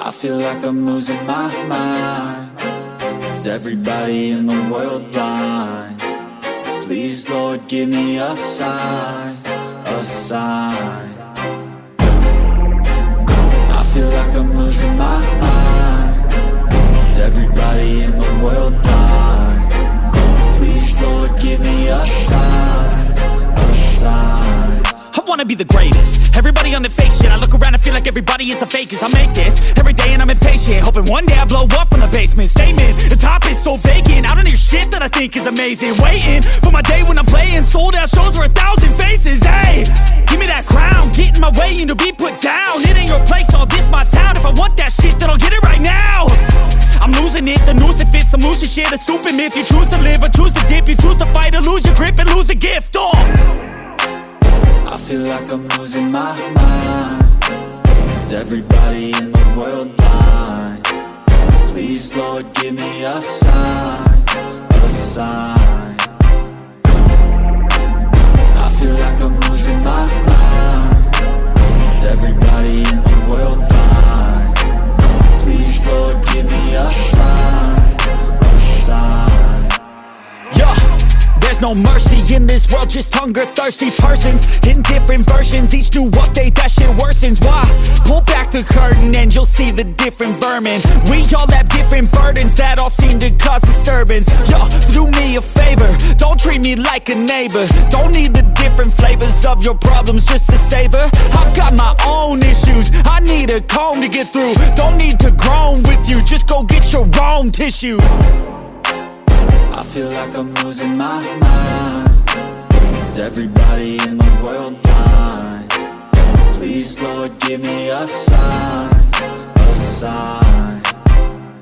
I feel like I'm losing my mind. Is everybody in the world blind? Please, Lord, give me a sign, a sign. I feel like I'm losing my mind. Is everybody in the world blind? Please, Lord, give me a sign, a sign. I wanna be the greatest. Everybody on their fake shit. I look around and feel like everybody is the fakest. I make this every day and I'm impatient, hoping one day I blow up from the basement. Statement, the top is so vacant. I don't hear shit that I think is amazing. Waiting for my day when I'm playing sold out shows for 1,000 faces. Hey, give me that crown, get in my way and to be put down. It ain't your place, all this my town. If I want that shit, then I'll get it right now. I'm losing it, the noose it fits. I'm losing shit, a stupid myth. You choose to live or choose to dip. You choose to fight or lose your grip and lose a gift. I feel like I'm losing my mind. Is everybody in the world blind? Please, Lord, give me a sign, a sign. I feel like I'm losing my mind. Is everybody in the world blind? Please, Lord, give me a sign, a sign. Yeah. There's no mercy in this world, just hunger-thirsty persons in different versions. Each new update, that shit worsens. Why? Pull back the curtain and you'll see the different vermin. We all have different burdens that all seem to cause disturbance. Yo, so do me a favor, don't treat me like a neighbor. Don't need the different flavors of your problems just to savor. I've got my own issues, I need a comb to get through. Don't need to groan with you, just go get your own tissue. I feel like I'm losing my mind. Is everybody in the world blind? Please, Lord, give me a sign, a sign.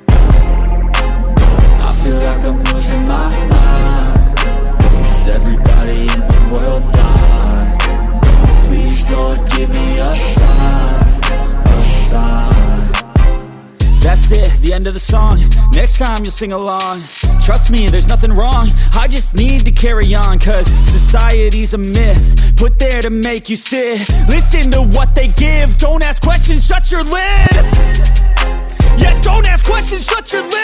I feel like I'm losing my mind. Is everybody in the world blind? Please, Lord, give me a sign, a sign. That's it, the end of the song. Next time you'll sing along. Trust me, there's nothing wrong. I just need to carry on, cause society's a myth put there to make you sit. Listen to what they give. Don't ask questions, shut your lid. Yeah, don't ask questions, shut your lid.